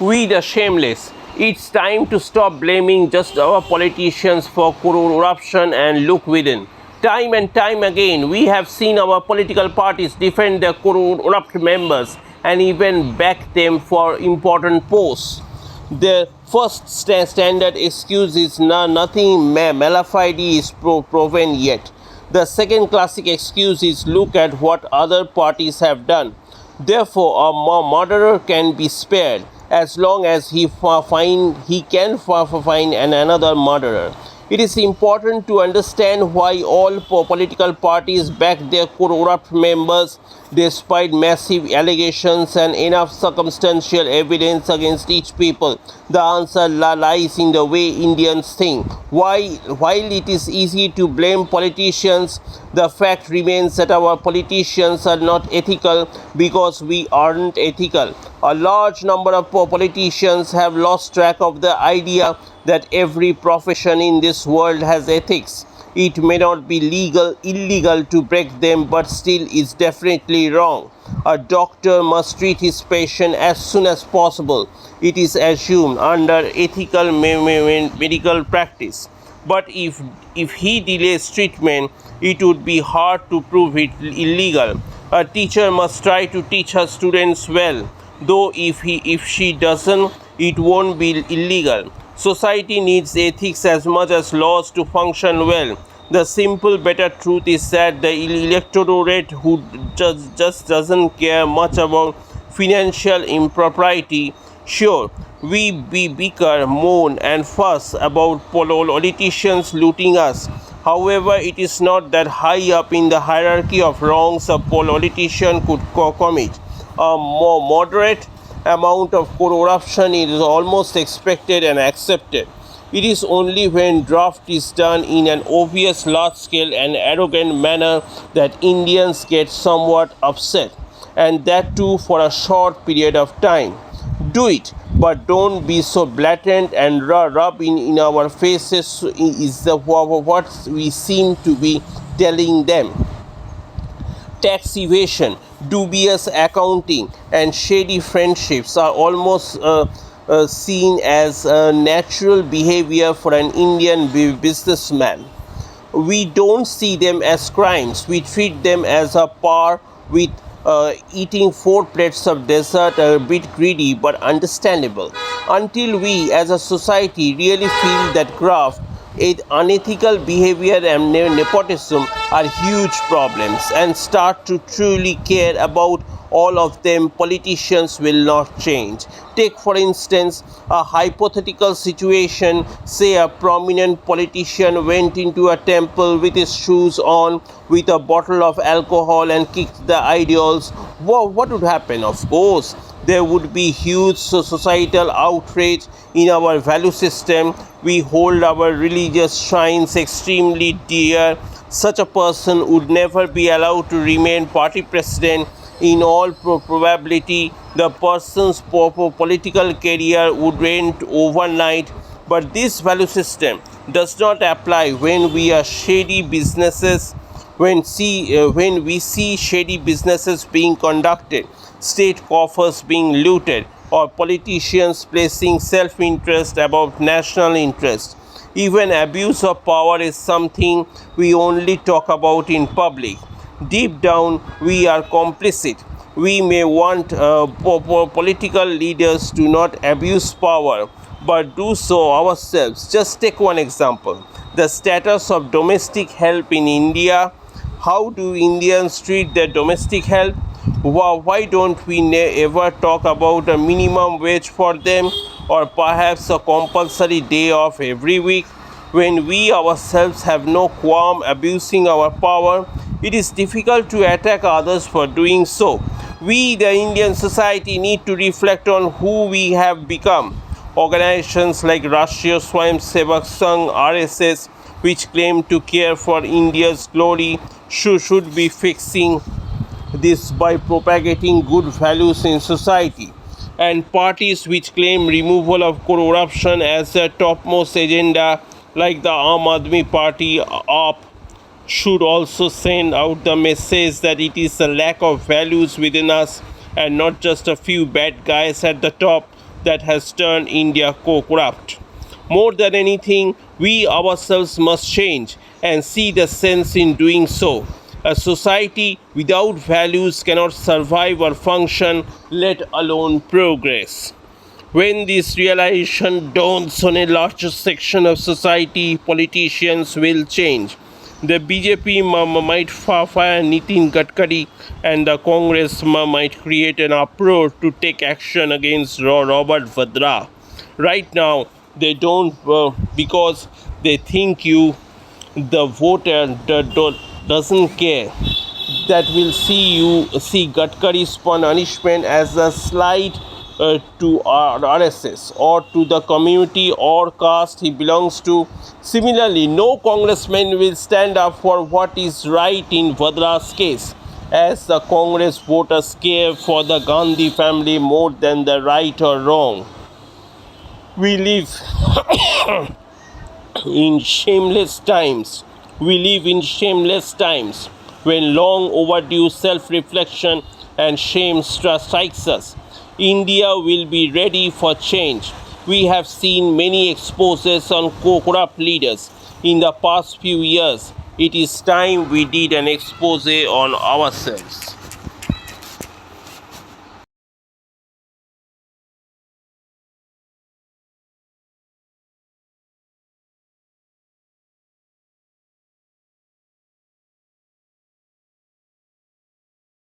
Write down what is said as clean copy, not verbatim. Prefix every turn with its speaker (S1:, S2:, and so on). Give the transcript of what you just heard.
S1: We the shameless. It's time to stop blaming just our politicians for corruption and look within. Time and time again, we have seen our political parties defend their corrupt members and even back them for important posts. The first standard excuse is nothing malafide is proven yet. The second classic excuse is look at what other parties have done. Therefore, a murderer can be spared as long as he can find another murderer. It is important to understand why all political parties back their corrupt members despite massive allegations and enough circumstantial evidence against each people. The answer lies in the way Indians think. While it is easy to blame politicians, the fact remains that our politicians are not ethical because we aren't ethical. A large number of politicians have lost track of the idea that every profession in this world has ethics. It may not be illegal to break them, but still is definitely wrong. A doctor must treat his patient as soon as possible. It is assumed under ethical medical practice. But if he delays treatment, it would be hard to prove it illegal. A teacher must try to teach her students well, though if she doesn't, it won't be illegal. Society needs ethics as much as laws to function well. The simple better truth is that the electorate who just doesn't care much about financial impropriety. Sure, we bicker, moan and fuss about politicians looting us. However, it is not that high up in the hierarchy of wrongs a politician could commit. A more moderate amount of corruption is almost expected and accepted. It is only when graft is done in an obvious, large-scale and arrogant manner that Indians get somewhat upset, and that too for a short period of time. Do it, but don't be so blatant and rub in our faces is what we seem to be telling them. Tax evasion, dubious accounting, and shady friendships are almost seen as natural behavior for an Indian businessman. We don't see them as crimes. We treat them as a par with eating 4 plates of dessert, a bit greedy but understandable. Until we as a society really feel that graft, unethical behavior and nepotism are huge problems and start to truly care about all of them, politicians will not change. Take for instance a hypothetical situation. Say a prominent politician went into a temple with his shoes on with a bottle of alcohol and kicked the idols. What would happen? Of course, there would be huge societal outrage in our value system. We hold our religious shrines extremely dear. Such a person would never be allowed to remain party president. In all probability, the person's political career would end overnight. But this value system does not apply when we are shady businesses. When we see shady businesses being conducted, state coffers being looted, or politicians placing self-interest above national interest. Even abuse of power is something we only talk about in public. Deep down, we are complicit. We may want political leaders to not abuse power, but do so ourselves. Just take one example. The status of domestic help in India. How do Indians treat their domestic help? Why don't we ever talk about a minimum wage for them, or perhaps a compulsory day off every week? When we ourselves have no qualm abusing our power, it is difficult to attack others for doing so. We, the Indian society, need to reflect on who we have become. Organizations like Rashtriya Swayamsevak Sangh (RSS), which claim to care for India's glory, should be fixing this by propagating good values in society. And parties which claim removal of corruption as their topmost agenda, like the Aam Aadmi Party (AAP), should also send out the message that it is a lack of values within us and not just a few bad guys at the top that has turned India corrupt. More than anything, we ourselves must change and see the sense in doing so. A society without values cannot survive or function, let alone progress. When this realization dawns on a larger section of society, politicians will change. The BJP might fire Nitin Gadkari, and the Congress might create an uproar to take action against Robert Vadra. Right now, they don't because they think the voter, doesn't care. That will see Gadkari's punishment as a slight to RSS or to the community or caste he belongs to. Similarly, no congressman will stand up for what is right in Vadra's case, as the Congress voters care for the Gandhi family more than the right or wrong. We live in shameless times. We live in shameless times when long overdue self reflection and shame strikes us. India will be ready for change. We have seen many exposes on corrupt leaders in the past few years. It is time we did an expose on ourselves.